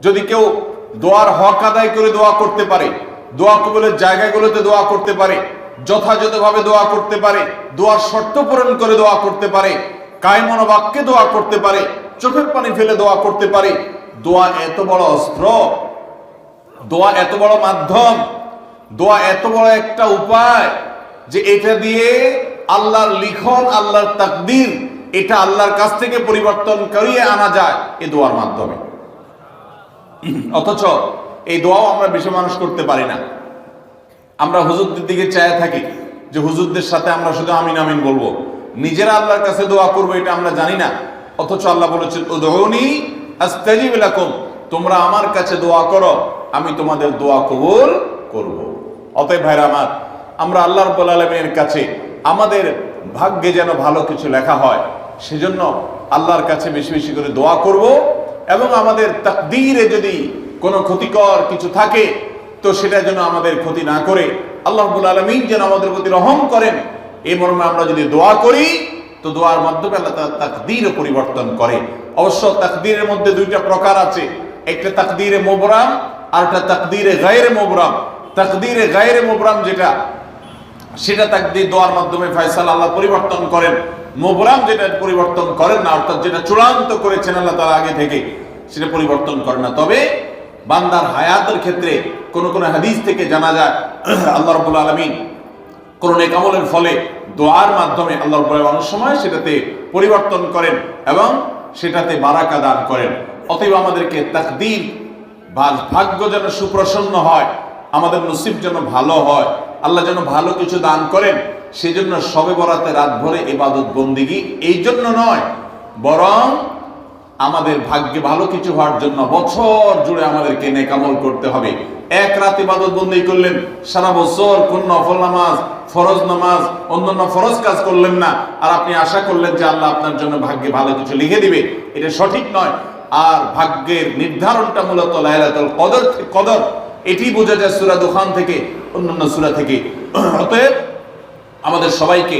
যদি কেউ দোয়ার হক আদায় করে দোয়া করতে পারে, দোয়া কবুলের জায়গাগুলোতে দোয়া করতে পারে, যথাযথভাবে দোয়া করতে পারে, দোয়ার শর্ত পূরণ করে দোয়া করতে পারে, কায়মন বাক্যে দোয়া করতে পারে, চোখের পানি ফেলে দোয়া করতে পারে, দোয়া এত বড় অস্ত্র, দোয়া এত বড় মাধ্যম, দোয়া এত বড় একটা উপায় যে এটা দিয়ে আল্লাহর লিখন, আল্লাহর তাকদীর, এটা আল্লাহর কাছ থেকে পরিবর্তন করিয়ে আনা যায় এই দোয়ার মাধ্যমে। অথচ এই দোয়াও আমরা বেশি মানুষ করতে পারি না। আমরা হুজুরদের দিকে চায় থাকি যে হুজুরদের সাথে আমরা শুধু আমিন আমিন বলবো, নিজেরা আল্লাহর কাছে দোয়া করবো এটা আমরা জানি না। অথচ আল্লাহ বলেছেন উদউনি আস্তাজিব লাকুম, তোমরা আমার কাছে দোয়া করো, আমি তোমাদের দোয়া কবুল করব। অতএব ভাইরা আমার, আমরা আল্লাহ রাব্বুল আলামিনের কাছে আমাদের ভাগ্যে যেন ভালো কিছু লেখা হয়, সেজন্য আল্লাহর কাছে বেশি বেশি করে দোয়া করব। এবং আমাদের তাকদীরে যদি কোনো ক্ষতিকর কিছু থাকে তো সেটা যেন আমাদের ক্ষতি না করে আল্লাহ রাব্বুল আলামিন যেন আমাদের প্রতি রহম করেন, এই মর্মে আমরা যদি দোয়া করি তো দোয়ার মাধ্যমে আল্লাহ তাআলা তাকদীরও পরিবর্তন করে। অবশ্য তাকদীরের মধ্যে দুইটা প্রকার আছে, একটা তাকদীরে মুবরাম আর একটা তাকদীরে গায়রে মুবরাম। তাকদীরে গায়রে মুবরাম যেটা, সেটা তাকদীর দোয়ার মাধ্যমে ফয়সালা আল্লাহ পরিবর্তন করেন। মুবরাম যেটা পরিবর্তন করেন না, অর্থাৎ যেটা চূড়ান্ত করেছেন আল্লাহ তাআলা আগে থেকে, সেটা পরিবর্তন করেন না। তবে বান্দার হায়াতের ক্ষেত্রে কোন কোন হাদিস থেকে জানা যায় আল্লাহ রাব্বুল আলামিন কোন নেক আমলের ফলে দোয়ার মাধ্যমে আল্লাহ রাব্বুল আলামিন অনেক সময় সেটাতে পরিবর্তন করেন এবং সেটাতে বারাকা দান করেন। অতএব আমাদেরকে তাকদীর, ভাগ্য যেন সুপ্রসন্ন হয়, আমাদের নসিব যেন ভালো হয়, আল্লাহ যেন ভালো কিছু দান করেন, সেজন্য শবে বরাতে রাত ভরে ইবাদত বন্দিগি এই জন্য নয়, বরং আমাদের ভাগ্যে ভালো কিছু হওয়ার জন্য বছর জুড়ে আমাদেরকে নেক আমল করতে হবে। এক রাত ইবাদত বন্দেগি করলেন, সারা বছর কোন নফল নামাজ, ফরজ নামাজ, অন্যান্য ফরজ কাজ করলেন না, আর আপনি আশা করলেন যে আল্লাহ আপনার জন্য ভাগ্যে ভালো কিছু লিখে দিবে, এটা সঠিক নয়। আর ভাগ্যের নির্ধারণটা মূলত লাইলাতুল কদর, এটি বোঝা যায় সূরা দুখান থেকে, অন্যান্য সূরা থেকে। অতএব আমাদের সবাইকে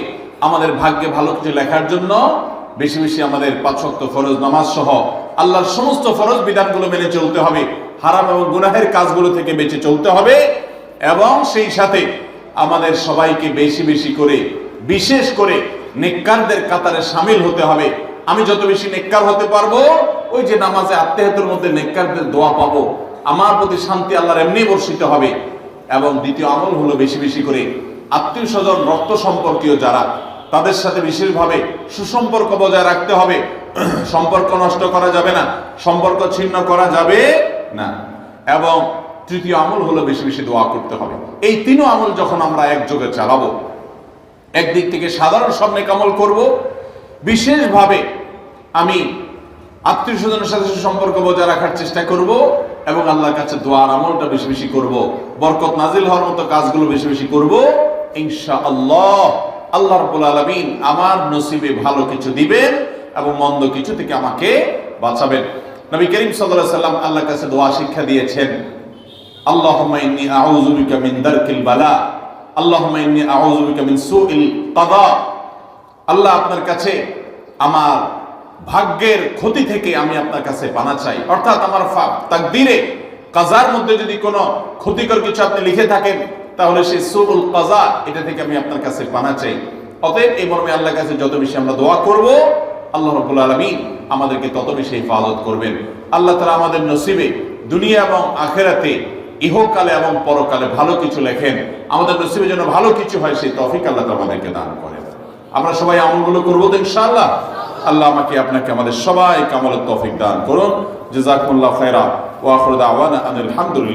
আমাদের ভাগ্যে ভালো কিছু লেখার জন্য বেশি বেশি আমাদের 5 ওয়াক্ত ফরজ নামাজ সহ আল্লাহর সমস্ত ফরজ বিধানগুলো মেনে চলতে হবে, হারাম এবং গুনাহের কাজগুলো থেকে বেঁচে চলতে হবে, এবং সেই সাথে আমাদের সবাইকে বেশি বেশি করে, বিশেষ করে নেককারদের কাতারে শামিল হতে হবে। আমি যত বেশি নেককার হতে পারবো, ওই যে নামাজে আত্মেহাতের মধ্যে নেককারদের দোয়া পাবো, আমার প্রতি শান্তি আল্লাহর এমনি বর্ষিত হবে। এবং দ্বিতীয় আমল হলো বেশি বেশি করে আত্মীয় স্বজন, রক্ত সম্পর্কীয় যারা, তাদের সাথে বিশেষভাবে সুসম্পর্ক বজায় রাখতে হবে। সম্পর্ক নষ্ট করা যাবে না, সম্পর্ক ছিন্ন করা যাবে না। এবং তৃতীয় আমল হলো বেশি বেশি দোয়া করতে হবে। এই তিনও আমল যখন আমরা একযোগে চালাবো, একদিক থেকে সাধারণ সব নেক আমল করব, বিশেষভাবে আমি আত্মীয় স্বজনের সাথে সম্পর্ক বজায় রাখার চেষ্টা করব, এবং আল্লাহর কাছে দোয়ার আমলটা বেশি বেশি করব, বরকত নাজিল হওয়ার মতো কাজগুলো বেশি বেশি করব, ইনশাআল্লাহ আল্লাহ রাব্বুল আলামিন আমার নসিবে ভালো কিছু দিবেন এবং মন্দ কিছু থেকে আমাকে বাঁচাবেন। নবী করিম সাল্লাল্লাহু আলাইহি সাল্লাম আল্লাহর কাছে দোয়া শিক্ষা দিয়েছেন, আল্লাহুম্মা ইন্নী আউযু বিকা মিন দারকিল বালা, আল্লাহুম্মা ইন্নী আউযু বিকা মিন সুইল কাদা। আল্লাহ, আপনার কাছে আমার ভাগ্যের ক্ষতি থেকে আমি আপনার কাছে পানা চাই। অর্থাৎ আমার তাকদীরে, কাজার মধ্যে যদি কোনো ক্ষতিকর কিছু আপনি লিখে থাকেন, তাহলে সেই সুউল কাজা, এটা থেকে আমি আপনার কাছে পানা চাই। অতএব এই মর্মে আল্লাহর কাছে যত বেশি আমরা দোয়া করব, আল্লাহ রাব্বুল আলামিন আমাদেরকে তত বেশি হিফাজত করবেন। আল্লাহ তাআলা আমাদের নসিবে দুনিয়া এবং আখিরাতে, ইহকালে এবং পরকালে ভালো কিছু লেখেন, আমাদের নসিবে যেন ভালো কিছু হয় সেই তৌফিক আল্লাহ তাআলা আমাদেরকে দান করেন। আমরা সবাই আমলগুলো করবো তো ইনশাআল্লাহ। আল্লাহ আমাকে আপনাকে আমাদের সবাইকে আমলের তৌফিক দান করুন। জাযাকুমুল্লাহু খায়রা ওয়া আখিরু দাওয়ানা আনিল হামদুলিল্লাহ।